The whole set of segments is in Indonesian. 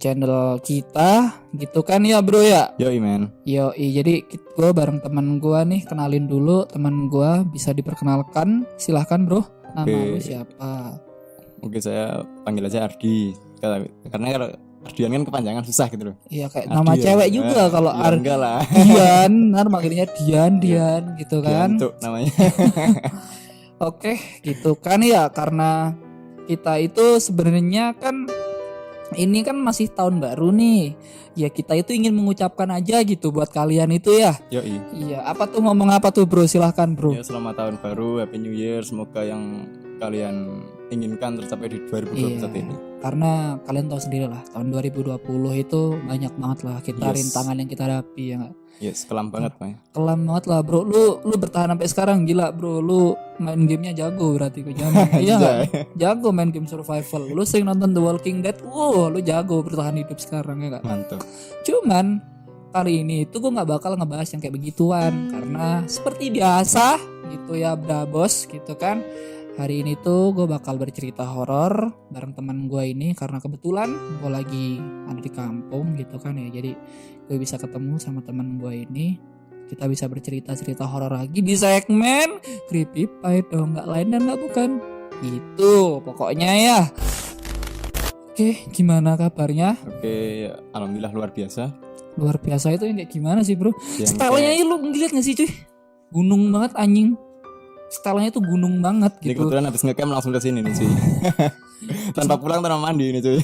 channel kita gitu kan ya bro ya. Yoi men. Jadi gue bareng teman gue nih, kenalin dulu teman gue, bisa diperkenalkan, silahkan bro. Nama lu siapa? Oke, saya panggil aja Ardi. Karena kalau Ardian kan kepanjangan susah gitu loh. Iya kayak Ardian. nama cewek juga kalau ya enggak lah. Dian, ntar manggilnya Dian gitu kan. Dian namanya. Oke, gitu kan ya, karena kita itu sebenarnya kan ini kan masih tahun baru nih. Ya kita itu ingin mengucapkan aja gitu buat kalian itu ya. Yoi. Iya, apa tuh, ngomong apa tuh bro? Silahkan bro. Ya selamat tahun baru, Happy New Year. Semoga yang kalian inginkan tercapai di 2021 ini. Karena kalian tahu sendiri lah, tahun 2020 itu banyak banget lah kita rintangan yang kita hadapi ya gak? Yes, kelam banget Pak. Kelam banget lah bro. Lu bertahan sampai sekarang, gila bro. Lu main gamenya jago berarti gue jamin. Iya gak? Jago main game survival. Lu sering nonton The Walking Dead. Lu jago bertahan hidup sekarang ya gak? Mantap. Cuman kali ini itu gue gak bakal ngebahas yang kayak begituan, karena seperti biasa gitu ya bos gitu kan. Hari ini tuh gue bakal bercerita horor bareng teman gue ini, karena kebetulan gue lagi ada di kampung gitu kan ya. Jadi gue bisa ketemu sama teman gue ini. Kita bisa bercerita-cerita horor lagi di segmen Creepy Pie dong, nggak lain dan nggak bukan. Itu pokoknya ya. Oke, gimana kabarnya? Oke, alhamdulillah luar biasa. Luar biasa itu yang kayak gimana sih bro? Yang Stylenya aja lu ngeliat gak sih cuy? Gunung banget anjing. Stylenya tuh gunung banget Ini gitu. kebetulan habis ngecamp langsung ke sini nih cuy. Tanpa pulang tanpa mandi nih cuy.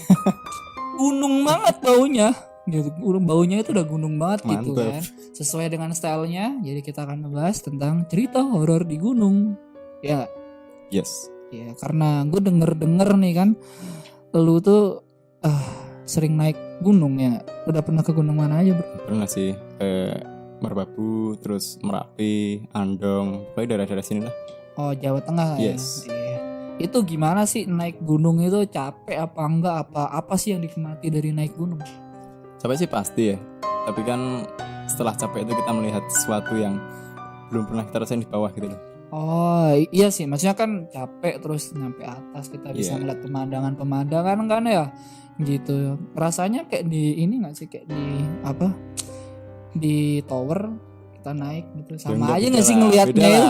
Gunung banget baunya gitu. Baunya itu udah gunung banget gitu Mantap. kan. Sesuai dengan stylenya. Jadi kita akan membahas tentang cerita horor di gunung. Ya. Yes. Ya karena gue denger nih kan, lu tuh sering naik gunung ya. Udah pernah ke gunung mana aja bro? Pernah sih Merbabu, terus Merapi, Andong, pokoknya daerah-daerah sini lah. Oh Jawa Tengah Yes. ya. Iya. Itu gimana sih naik gunung itu, capek apa enggak, apa sih yang dinikmati dari naik gunung? Capek sih pasti ya, tapi kan setelah capek itu kita melihat sesuatu yang belum pernah kita rasain di bawah gitu loh. Oh iya sih, maksudnya kan capek terus nyampe atas kita bisa melihat pemandangan kan ya gitu. Rasanya kayak di ini nggak sih, kayak di apa, di tower kita naik gitu, sama aja nggak sih ngelihatnya ya?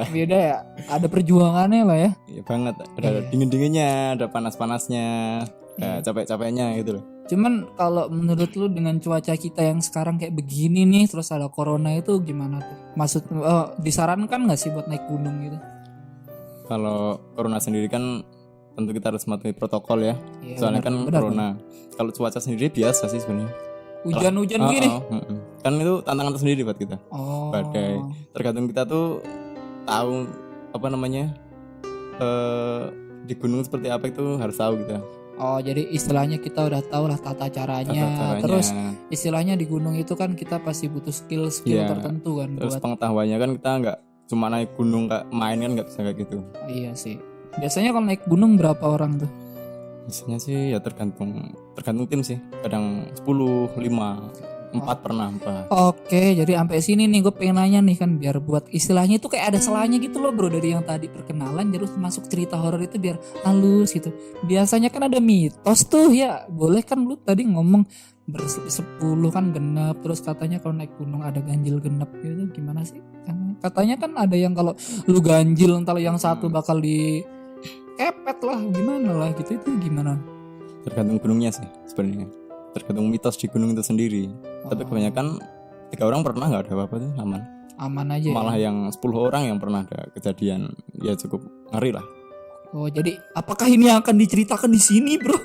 Beda ya, ada perjuangannya lah ya. Iya banget, ada dingin-dinginnya, ada panas-panasnya, capek-capeknya gitu loh. Cuman kalau menurut lu dengan cuaca kita yang sekarang kayak begini nih, terus ada corona, itu gimana tuh? Maksud disarankan nggak sih buat naik gunung gitu? Kalau corona sendiri kan tentu kita harus mematuhi protokol ya. Iya, Soalnya kan benar. corona. Kalau cuaca sendiri biasa sih sebenarnya. Hujan-hujan gini. Kan itu tantangan tersendiri buat kita. Oh. Badai. Tergantung kita tuh tahu apa namanya di gunung seperti apa itu harus tahu kita. Oh jadi istilahnya kita udah tahu lah tata caranya. Terus istilahnya di gunung itu kan kita pasti butuh skill tertentu kan. Terus pengetahuannya kan kita nggak cuma naik gunung nggak main kan, nggak bisa kayak gitu. Iya sih. Biasanya kalau naik gunung berapa orang tuh? Biasanya sih ya tergantung tim sih. Kadang 10, 5, 4 pernah 4. Oke, jadi sampai sini nih gue pengen nanya nih kan, biar buat istilahnya itu kayak ada selanya gitu loh bro, dari yang tadi perkenalan terus masuk cerita horor itu biar halus gitu. Biasanya kan ada mitos tuh ya, boleh kan lu tadi ngomong 10 kan genap, terus katanya kalau naik gunung ada ganjil genap gitu, gimana sih? Katanya kan ada yang kalau lu ganjil entar yang satu bakal di kepet lah, gimana lah gitu, itu gimana? Tergantung gunungnya sih sebenarnya. Tergantung mitos di gunung itu sendiri. Tapi kebanyakan 3 orang pernah nggak ada apa-apa tuh, aman aja. Malah yang 10 orang yang pernah ada kejadian ya cukup ngeri lah. Oh jadi apakah ini yang akan diceritakan di sini bro?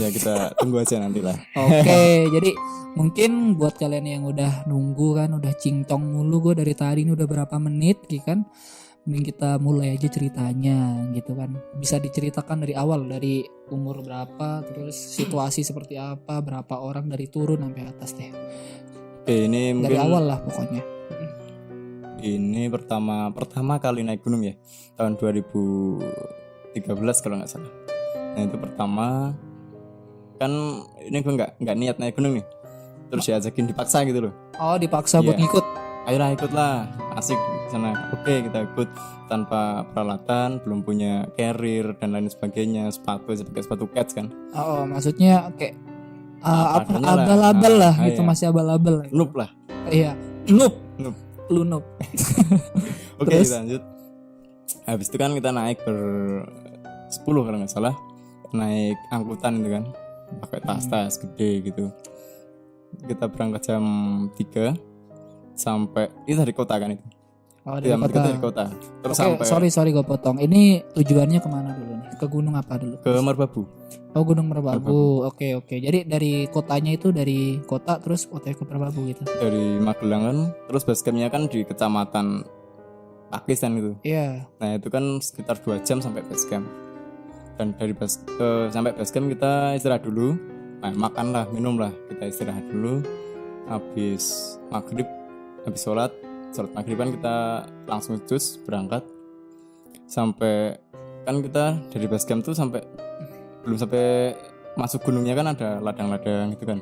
Ya kita tunggu aja nanti lah. Oke, jadi mungkin buat kalian yang udah nunggu kan, udah cincong mulu gue dari tadi ini udah berapa menit gitu kan, mending kita mulai aja ceritanya gitu kan. Bisa diceritakan dari awal, dari umur berapa, terus situasi seperti apa, berapa orang dari turun sampai atas deh. Oke, ini mungkin dari awal lah pokoknya. Ini pertama kali naik gunung ya, tahun 2013 kalau nggak salah. Nah itu pertama kan, ini gue nggak niat naik gunung nih, terus diajakin dipaksa gitu loh. Oh dipaksa buat ngikut. Ayolah ikutlah, asik di sana. Oke, kita ikut tanpa peralatan, belum punya carrier dan lain sebagainya, sepatu pakai sepatu cats kan. Oh maksudnya kayak apa adanya lah. abal-abal lah gitu, iya. masih abal-abal. Noob lah. Iya, noob. Noob. Lu noob. Oke, Terus? kita lanjut. Habis itu kan kita naik 10 kalau nggak salah, naik angkutan itu kan, pakai tas-tas gede gitu. Kita berangkat jam 3 sampai itu dari kota kan itu. Oh, dari Yang kota. dari kota. Terus Oke, sampai sorry gue potong. Ini tujuannya kemana dulu nih? Ke gunung apa dulu? ke Merbabu. Oh, Gunung Merbabu. Oke. Jadi dari kotanya itu dari kota terus OTW ke Merbabu gitu. Dari Magelang kan, terus basecampnya kan di kecamatan Pakistan itu. Iya. Nah itu kan sekitar 2 jam sampai basecamp. Dan dari sampai basecamp kita istirahat dulu. Nah makan lah, minum lah, kita istirahat dulu. Habis maghrib, habis sholat maghrib kan kita langsung cus berangkat. Sampai kan kita dari basecamp tuh belum sampai masuk gunungnya kan ada ladang-ladang gitu kan.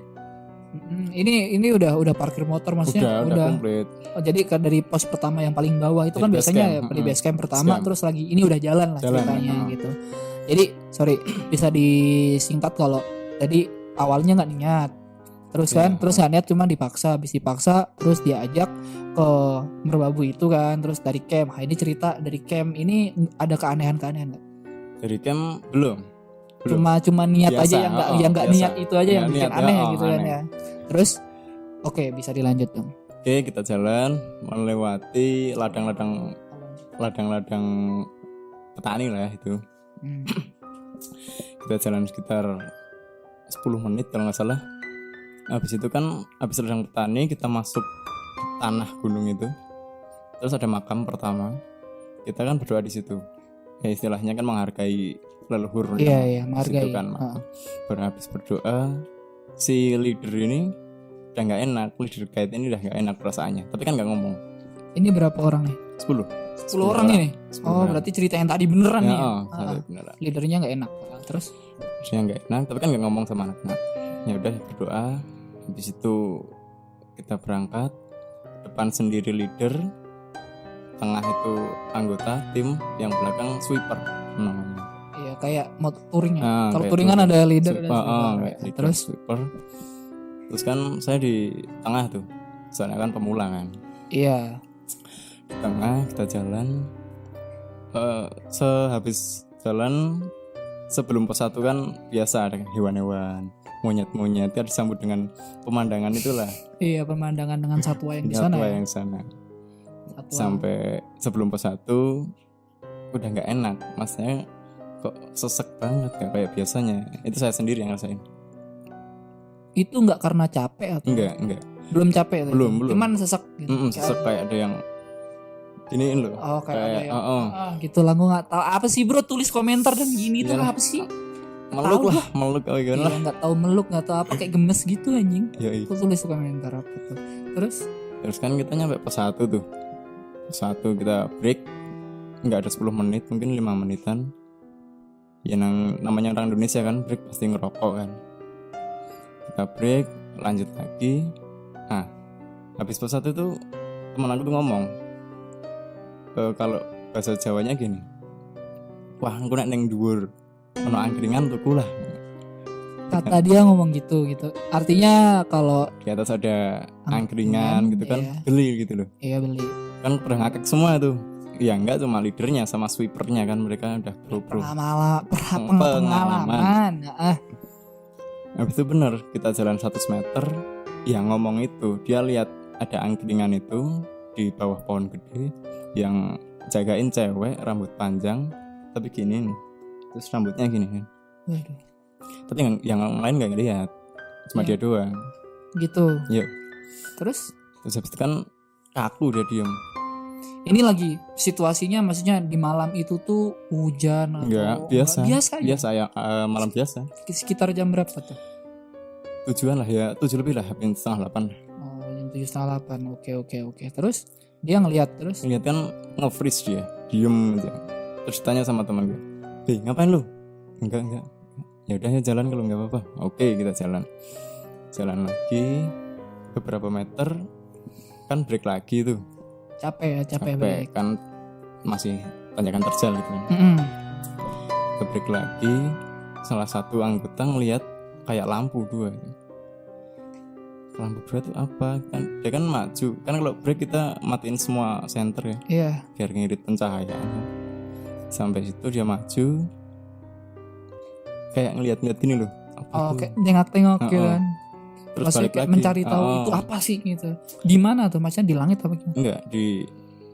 Ini udah parkir motor maksudnya Udah komplit. Oh, jadi dari pos pertama yang paling bawah itu Dari kan base biasanya camp, ya, di base camp pertama camp. terus lagi ini udah jalan lah Jalan, ceritanya gitu. Jadi sorry bisa disingkat kalau tadi awalnya nggak niat, terus kan Iya. terus nggak niat cuma dipaksa, habis dipaksa terus diajak ke Merbabu itu kan, terus dari camp. Nah, ini cerita dari camp ini ada keanehan-keanehan nggak? Dari camp belum. Cuma niat Biasa, aja yang nggak biasa. niat itu aja yang Nggak bikin niat, aneh ya, gitu kan aneh. ya. Terus oke bisa dilanjut dong. Oke, kita jalan melewati ladang-ladang petani lah itu. Hmm. Kita jalan sekitar 10 menit kalau nggak salah. Habis itu kan habis ladang petani kita masuk tanah gunung itu. Terus ada makam pertama. Kita kan berdoa di situ. Ya istilahnya kan menghargai leluhur. Iya, Di menghargai. situ kan. Baru habis berdoa si leader ini udah nggak enak, leader guide ini udah nggak enak perasaannya. Tapi kan nggak ngomong. Ini berapa orang nih? 10 10 orang ini. 10 Oh, orang. berarti cerita yang tadi beneran Ya, nih. beneran. Leadernya nggak enak. Terus Dia nggak enak, tapi kan nggak ngomong sama anak-anak. Ya udah berdoa. Habis itu kita berangkat. Depan sendiri leader, tengah itu anggota tim, yang belakang sweeper namanya. iya kayak mau touring ya. Kalau Kayak touring kan touring. ada leader ada Sweeper, sweeper. kayak leader, Terus sweeper. Terus kan saya di tengah tuh, soalnya kan pemula kan. iya. Di tengah kita jalan. Sehabis jalan sebelum pos 1 kan biasa ada hewan-hewan, monyet-monyet, ya disambut dengan pemandangan itulah. Iya, pemandangan dengan satwa yang di sana Satwa ya. yang sana. Satwa. Sampai sebelum pos 1 udah nggak enak, maksudnya kok sesek banget gak kayak biasanya. Itu saya sendiri yang ngerasain. Itu nggak karena capek atau Enggak. belum capek tadi? Belum. Cuman sesek gitu. Sesek kayak ada yang iniin loh. Oh, kayak ada yang oh. gitu lah, gue nggak tahu apa sih bro, tulis komentar dan gini tuh Iyalah. apa sih? Meluk Tahu lah, meluk oh gimana Iya, lah. nggak tahu meluk, nggak tahu apa, kayak gemes gitu anjing. Yoi. Tuh tulis komentar apa tuh. Terus kan kita nyampe pos 1 tuh. Pos 1 kita break. Nggak ada 10 menit, mungkin 5 menitan. Ya namanya orang Indonesia kan break pasti ngerokok kan. Kita break, lanjut lagi. Nah, habis pos 1 tuh teman aku tuh ngomong, kalau bahasa Jawanya gini, wah aku nek neng dhuwur ono angkringan tuku lah. Kata dia ngomong gitu. Artinya kalau Di atas ada Angkringan, angkringan gitu kan, iya. beli gitu loh. iya beli Kan pada ngakak semua tuh. Ya enggak cuma leadernya sama sweepernya kan, mereka udah pro. pengalaman. Habis itu bener kita jalan 100 meter, yang ngomong itu dia lihat ada angkringan itu di bawah pohon gede, yang jagain cewek rambut panjang tapi gini nih, terus rambutnya gini kan. Waduh, Tapi yang lain nggak lihat, cuma Iya. dia doang. gitu. Iya. Terus Terus habis itu kan kaku dia diem. ini lagi situasinya maksudnya di malam itu tuh hujan atau Enggak, biasa. biasa aja? Biasa ya, malam biasa. Sekitar jam berapa tuh? Tujuan lah ya, 7 lebih lah, hampir setengah 8. Oh, jam 7:30. Oke. Terus dia ngelihat terus. Lihat kan nge-freeze dia, diem aja. Terus tanya sama teman gue, "Hei, ngapain lu?" Enggak. Ya udah ya jalan kalau nggak apa-apa. Oke, kita jalan. Jalan lagi beberapa meter, kan break lagi tuh. Capek Capek kan, masih tanjakan terjal gitu kan. Ke break lagi, salah satu anggota ngelihat kayak lampu 2 gitu. lampu break itu apa kan, dia kan maju kan, kalau break kita matiin semua senter ya Iya. biar ngirit pencahayaan. Sampai situ dia maju kayak ngeliat-ngeliat gini loh, apa Oh, tuh? kayak nengok-nengok gitu Heeh. kan. Terus Maksudnya balik kayak lagi mencari tahu itu apa sih gitu. Di mana tuh? Maksudnya di langit apa gimana? enggak di,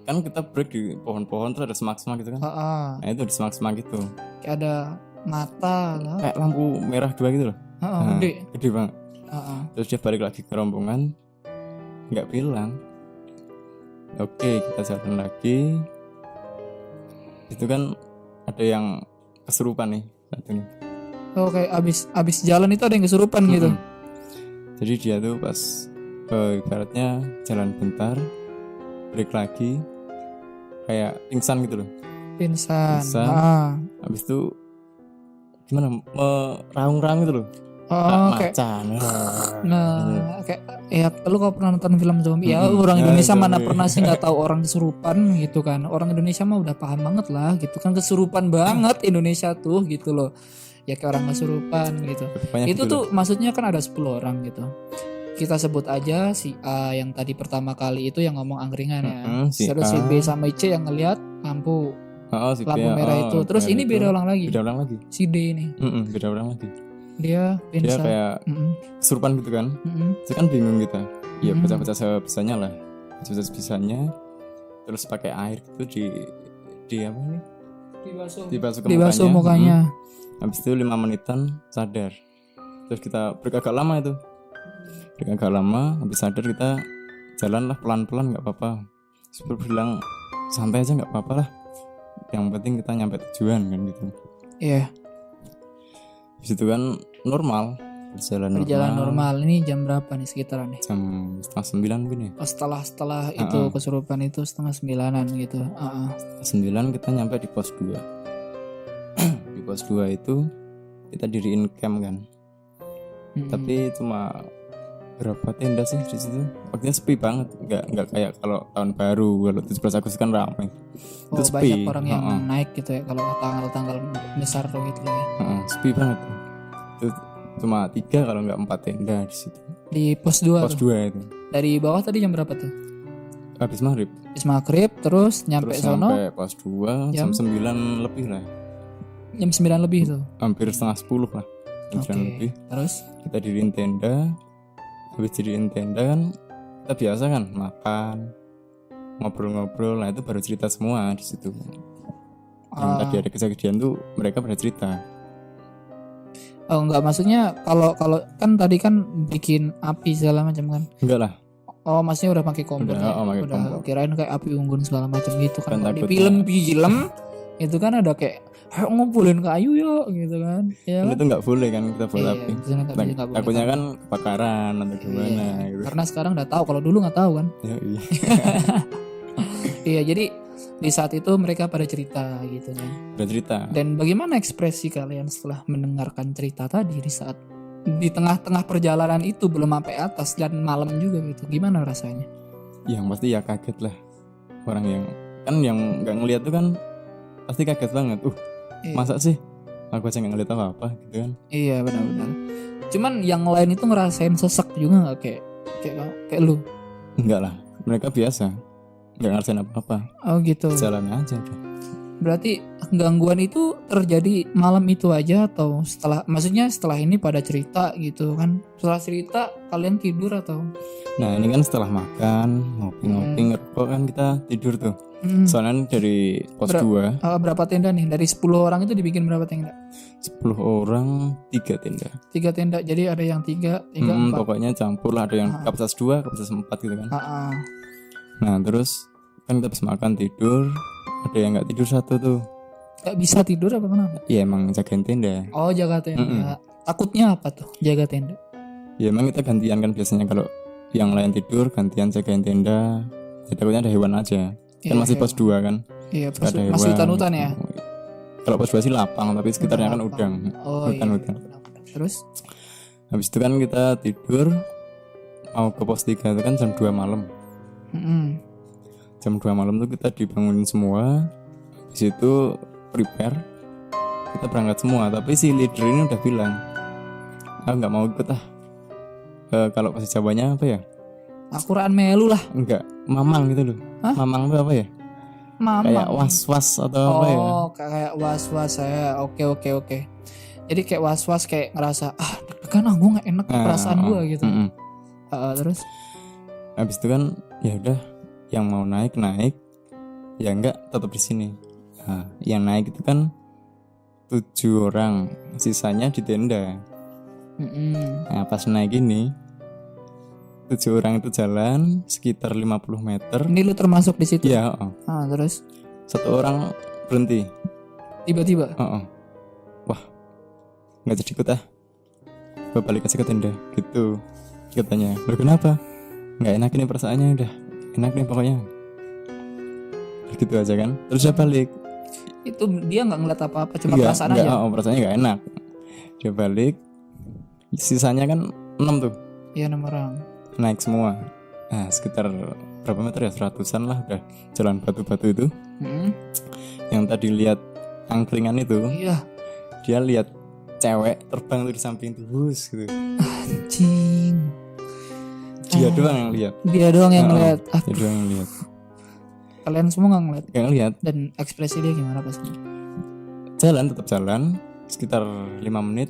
kan kita break di pohon-pohon terus ada semak-semak gitu kan. Heeh. Nah itu di semak-semak gitu Kayak ada mata lah. kayak lampu merah 2 gitu loh. Heeh, Nah, gede. gede banget. Heeh. Terus dia balik lagi ke rombongan, nggak bilang. Oke, kita jalan lagi. Itu kan ada yang kesurupan nih satu nih. Oh, kayak abis jalan itu ada yang kesurupan gitu. Mm-mm. Jadi dia tuh pas ibaratnya jalan bentar, break lagi, kayak pingsan gitu loh. Pingsan. Pingsan. Heeh. Habis itu gimana? Meraung-raung gitu loh. Oh, kayak Macan. nah, kayak ya lu kalau pernah nonton film zombie ya, Mm-mm. orang Ya, Indonesia mana zombie. pernah sih nggak tahu orang kesurupan gitu kan. Orang Indonesia mah udah paham banget lah gitu kan, kesurupan banget Indonesia tuh gitu loh. Ya kayak orang kesurupan gitu. Banyak Itu gitu tuh loh. maksudnya kan ada 10 orang gitu. Kita sebut aja si A yang tadi pertama kali itu yang ngomong angkringan ya. Si Terus si A. B sama C yang ngelihat lampu Si lampu Bea, merah itu. Terus merah ini itu. beda orang lagi. Beda orang lagi. Si D ini. Beda orang lagi. Dia Dia pingsan. kayak Mm-mm. kesurupan gitu kan. Mm-mm. Itu kan bingung kita. Ya Mm. pecah-pecah sebisanya lah. Pecah sebisanya. Terus pakai air gitu di apa nih? Dibasuh ke Dibasuh mukanya. mukanya. Habis itu 5 menitan sadar. Terus kita break agak lama itu. Break agak lama, habis sadar kita jalan lah pelan-pelan, nggak apa-apa. Supir bilang santai aja, nggak apa-apa lah. Yang penting kita nyampe tujuan kan gitu. Iya. Habis itu kan normal, Berjalan normal. Ini jam berapa nih sekitaran nih? Jam 8:30 gini. Oh, setelah itu kesurupan itu 8:30 gitu. 9 kita nyampe di pos 2. Di pos 2 itu kita diriin camp kan. Tapi cuma berapa tenda sih di situ? Waktunya sepi banget, nggak kayak kalau tahun baru, kalau 17 Agustus kan ramai. Oh, Itu sepi. banyak orang yang naik gitu ya kalau tanggal-tanggal besar tuh gitu ya. Sepi banget. Itu cuma 3 kalau nggak 4 tenda di situ. Di pos 2 Pos tuh. 2 itu. Dari bawah tadi jam berapa tuh? Habis maghrib. Habis maghrib terus nyampe Terus sono sampai pos 2 jam 9 lebih lah. jam 9 lebih tuh. Hampir setengah 10 lah. Jam 9 lebih. Terus Kita diriin tenda. Habis diriin tenda kan kita biasa kan makan, ngobrol-ngobrol. Nah itu baru cerita semua di situ. Yang tadi ada kejadian tuh mereka pada cerita. oh enggak, maksudnya kalau kan tadi kan bikin api segala macam kan. Enggak lah. Oh, maksudnya udah pakai kompor Udah, ya? pakai Udah, kompor. kirain kayak api unggun segala macam gitu kan. Kan Kalau di takutnya- film itu kan ada kayak ayo ngumpulin kayu yuk gitu kan. Ya Kan kan? itu nggak boleh kan kita buat Iya, api. di sana nggak boleh. Takutnya kan kebakaran atau gimana Iya, gitu. karena sekarang udah tahu, kalau dulu nggak tahu kan. Ya, iya. Iya, jadi di saat itu mereka pada cerita gitu kan. Udah cerita. Dan bagaimana ekspresi kalian setelah mendengarkan cerita tadi di saat di tengah-tengah perjalanan itu, belum sampai atas dan malam juga gitu. Gimana rasanya? Yang pasti ya kaget lah. Orang yang kan yang nggak ngeliat tuh kan pasti kaget banget. Iya. Masa sih? Aku aja nggak ngeliat apa-apa gitu kan. Iya, benar-benar. Cuman yang lain itu ngerasain sesek juga nggak kayak lu? Enggak lah. Mereka biasa. Nggak ngerasain apa-apa. Oh gitu. Jalan aja udah. Berarti gangguan itu terjadi malam itu aja atau setelah ini pada cerita gitu kan? Setelah cerita kalian tidur atau? Nah ini kan setelah makan, ngopi-ngopi, ngerokok kan kita tidur tuh. Soalnya dari pos 2 Berapa tenda nih? Dari 10 orang itu dibikin berapa tenda? 10 orang 3 tenda. 3 tenda. Jadi ada yang 3, 4. Pokoknya campur lah. Ada yang kapasitas 2, kapasitas 4 gitu kan. Nah terus kan kita habis makan tidur. Ada yang gak tidur satu tuh. Gak bisa tidur apa kenapa? Iya emang jagain tenda. Oh, jaga tenda. Takutnya apa tuh jaga tenda? Ya emang kita gantian kan biasanya. Kalau yang lain tidur gantian jagain tenda. Ya takutnya ada hewan aja. Kan masih pos 2 kan. Iya, Ada masih hewan. hutan-hutan ya. Kalau pos 2 sih lapang. Tapi sekitarnya kan udang. Oh Hutan-hutan. iya. Terus? Habis itu kan kita tidur. Mau ke pos 3 itu kan jam 2 malam. Jam 2 malam tuh kita dibangunin semua. Di situ prepare. Kita berangkat semua. Tapi si leader ini udah bilang, aku nggak mau ikut ah. kalau bahasa Jawanya apa ya? Akuraan melu lah. Enggak, mamang gitu loh. Hah? Mamang itu apa ya? Kayak Mamang. was-was atau apa ya? Oh, kayak was-was saya. Oke. Jadi kayak was-was, kayak ngerasa deg-degan gue nggak enak perasaan gue gitu. Terus habis itu kan ya udah, yang mau naik, ya enggak tetap di sini. Nah, yang naik itu kan 7 orang, sisanya di tenda. Nah, pas naik ini 7 orang itu jalan sekitar 50 meter. Ini lu termasuk di situ? Ya, Terus 1 orang berhenti. Tiba-tiba? Wah, nggak jadi ikut gue balik aja ke tenda gitu katanya. Loh kenapa? Nggak enak ini perasaannya, udah enak nih pokoknya gitu aja kan. Terus dia balik. Itu dia nggak ngeliat apa-apa, cuma perasaan aja. Perasaannya nggak enak. Dia balik, sisanya kan 6 tuh. Iya, 6 orang naik semua. Nah, sekitar berapa meter ya, 100-an lah, udah jalan batu-batu itu. Yang tadi lihat angkringan itu, iya, dia lihat cewek terbang tuh di samping tuh, gitu. Anjing. Dia doang yang lihat. Dia doang yang lihat. Dia doang yang lihat. Kalian semua nggak ngeliat? Nggak ngeliat. Dan ekspresi dia gimana pas? Tetap jalan. Sekitar 5 menit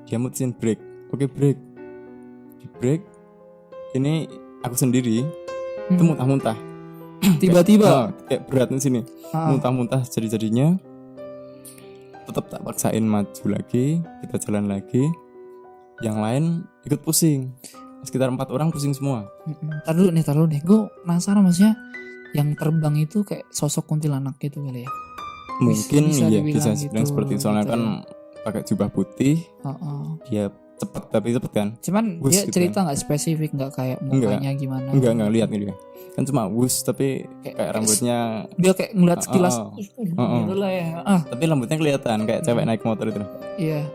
dia mutusin break. Oke, break. Di break. Ini aku sendiri itu muntah-muntah. Tiba-tiba kayak berat di sini. Muntah-muntah jadi-jadinya. Tetap tak paksain maju lagi, kita jalan lagi. Yang lain ikut pusing. Sekitar 4 orang pusing semua. Tar dulu nih, gue penasaran, maksudnya yang terbang itu kayak sosok kuntilanak gitu kali ya? Mungkin bisa iya, dibilang bisa dibilang gitu, seperti itu. Soalnya gitu kan ya. pakai jubah putih. Dia cepet kan. Cuman Wus dia gitu cerita nggak spesifik, nggak kayak mukanya gimana? Enggak lihat nih dia. Kan cuma wus, tapi kayak rambutnya dia kayak ngeliat sekilas gitu lah ya. Tapi rambutnya kelihatan kayak cewek naik motor itu. Iya.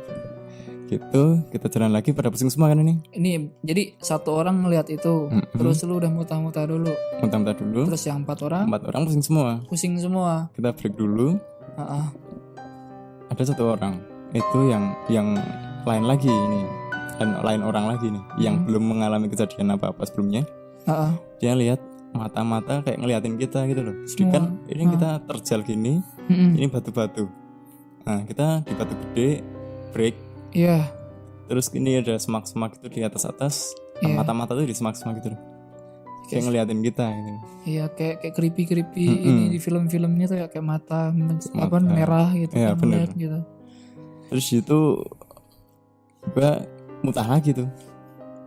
Gitu, kita jalan lagi pada pusing semua kan ini. Ini jadi 1 orang ngeliat itu, terus lu udah muntah-muntah dulu. Terus yang 4 orang? 4 orang pusing semua. Pusing semua. Kita break dulu. Ada 1 orang itu yang lain lagi ini, lain orang lagi nih, yang belum mengalami kejadian apa-apa sebelumnya. Dia lihat mata-mata kayak ngeliatin kita gitu loh. Jadi kan ini kita terjal gini, ini batu-batu. Nah, kita di batu gede, break. Iya. Terus ini ada semak-semak itu di atas. Mata-mata tuh di semak-semak gitu loh. Kayak ngeliatin kita gitu. Iya, kayak creepy ini di film-filmnya tuh ya, kayak mata merah gitu, ya, bener gitu. Terus itu gue muntah lagi tuh.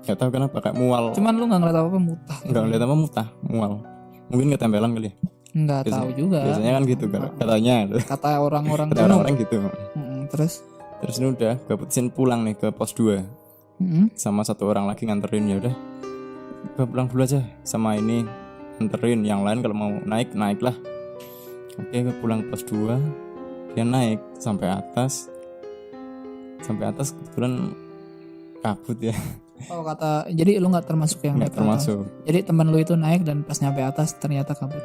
Gak tahu kenapa, kayak mual. Cuman lu nggak ngeliat apa-apa, mutah. Nggak ngeliat apa, mual. Mungkin ketempelan kali ya. Nggak tahu juga. Biasanya kan gitu katanya. Kata orang-orang. Kata orang-orang gitu. Terus ini udah gue putusin pulang nih ke pos 2. Sama 1 orang lagi nganterin. Ya udah, gue pulang dulu aja sama ini nganterin. Yang lain kalau mau naik lah. Oke, gue pulang ke pos 2. Dia naik sampai atas kebetulan kabut ya. Jadi lu nggak termasuk yang nggak termasuk atas. Jadi teman lu itu naik dan pas nyampe atas ternyata kabut.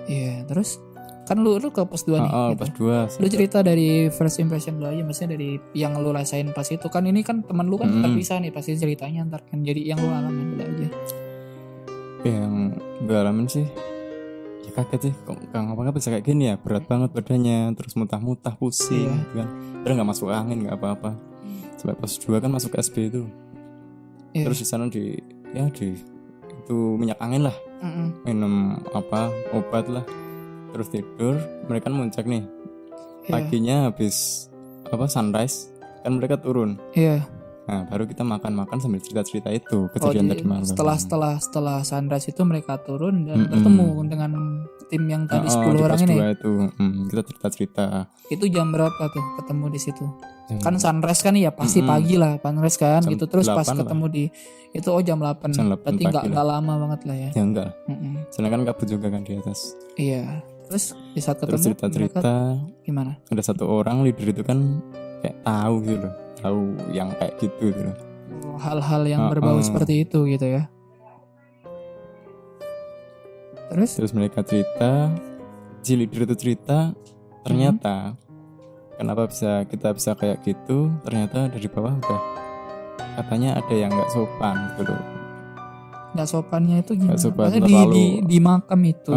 Iya, terus kan lu ke pos 2 nih gitu. Pos 2. Lu cerita dari first impression lu aja, maksudnya dari yang lu rasain pas itu. Kan ini kan teman lu kan terpisah nih, pasti ceritanya ntar kan. Jadi yang lu alamin dulu aja. Yang gue alamin sih ya kaget sih, kok ngapa-ngapa bisa kayak gini ya, berat banget badannya, terus muntah-muntah, pusing gitu kan. Terus nggak masuk angin, nggak apa-apa. Sampai pos 2 kan masuk SB itu. Terus di sana itu minyak angin lah. Minum obat lah. Terus tidur. Mereka muncak nih. Paginya habis sunrise kan mereka turun. Nah, baru kita makan sambil cerita-cerita itu kejadian tadi malam. Setelah sunrise itu mereka turun dan bertemu dengan tim yang tadi 10 orang ini. Itu kita cerita-cerita. Itu jam berapa tuh ketemu di situ? Kan sunrise kan ya pasti pagi lah, sunrise kan jam gitu. Terus pas ketemu lah. di itu jam 8. Berarti enggak lama banget lah ya. Ya enggak. Soalnya kan kabut juga kan di atas. Iya. Terus di saat ketemu cerita-cerita gimana? Ada 1 orang leader itu kan kayak tahu gitu loh. Tahu yang kayak gitu loh. Hal-hal yang berbau seperti itu gitu ya. Terus mereka cerita, si leader itu cerita, ternyata kenapa kita bisa kayak gitu, ternyata dari bawah udah katanya ada yang nggak sopan gitu loh. Nggak sopannya itu gimana? Nggak sopan, Maksudnya di makam itu.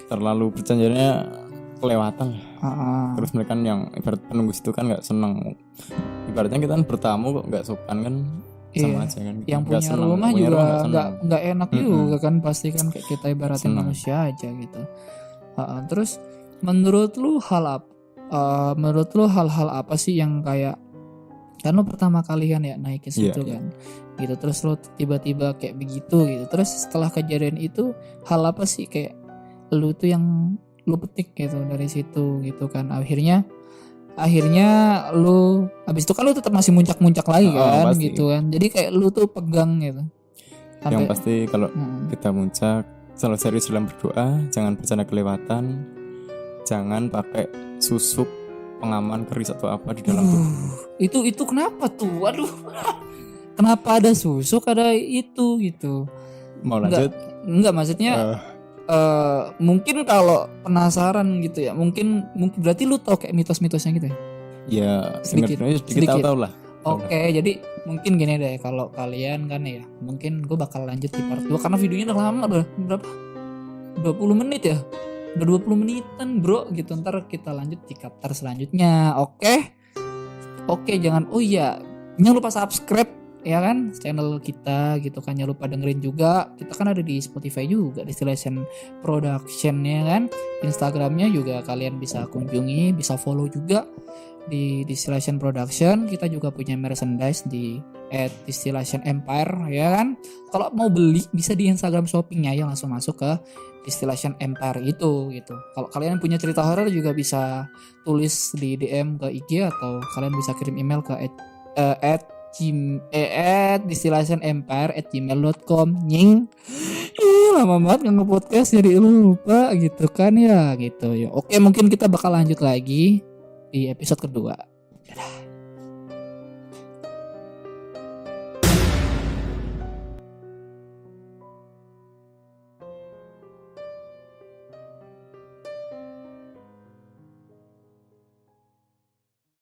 Terlalu berjanjinya kelewatan lah. Terus mereka yang ibarat penunggu situ kan nggak seneng. Ibaratnya kita kan bertamu kok nggak sopan kan, sama aja kan. Yang Nggak punya seneng. rumah Punya juga nggak nggak enak juga kan, pasti kan kayak kita ibaratin Seneng. manusia aja gitu. Terus menurut lu hal-hal apa sih yang kayak, kan lu pertama kali kan ya naik ke situ Iya, kan gitu, terus lu tiba-tiba kayak begitu gitu, terus setelah kejadian itu hal apa sih kayak lu tuh yang lu petik gitu dari situ gitu kan, akhirnya lu habis itu kan lu tetap masih muncak lagi kan pasti. gitu kan, jadi kayak lu tuh pegang gitu Yang pasti kalau Mm. kita muncak selalu serius dalam berdoa, jangan bercanda kelewatan, jangan pakai susuk pengaman keris atau apa di dalam tubuh. Itu kenapa tuh? Waduh. Kenapa ada susuk, ada itu gitu? Mau lanjut? Enggak maksudnya mungkin kalau penasaran gitu ya. Mungkin berarti lu tahu kayak mitos-mitosnya gitu ya? Ya Sedikit. sedikit tahu lah. Oke, jadi mungkin gini deh, kalau kalian kan ya, mungkin gue bakal lanjut di part 2 karena videonya udah lama, udah berapa? 20 menit ya? Udah 20 menitan bro gitu, ntar kita lanjut di chapter selanjutnya. Oke, jangan lupa subscribe ya kan channel kita gitu kan, jangan lupa dengerin juga, kita kan ada di Spotify juga, Distillation Production ya kan, Instagramnya juga kalian bisa kunjungi, bisa follow juga di Distillation Production. Kita juga punya merchandise di @Distillation Empire ya kan, kalau mau beli bisa di Instagram shoppingnya ya, langsung masuk ke Distillation Empire itu gitu. Kalau kalian punya cerita horor juga bisa tulis di DM ke IG, atau kalian bisa kirim email ke distillationempire@gmail.com. Nying. Lama banget nggak podcast jadi lupa gitu kan ya gitu ya. Oke, mungkin kita bakal lanjut lagi di episode kedua. Dadah.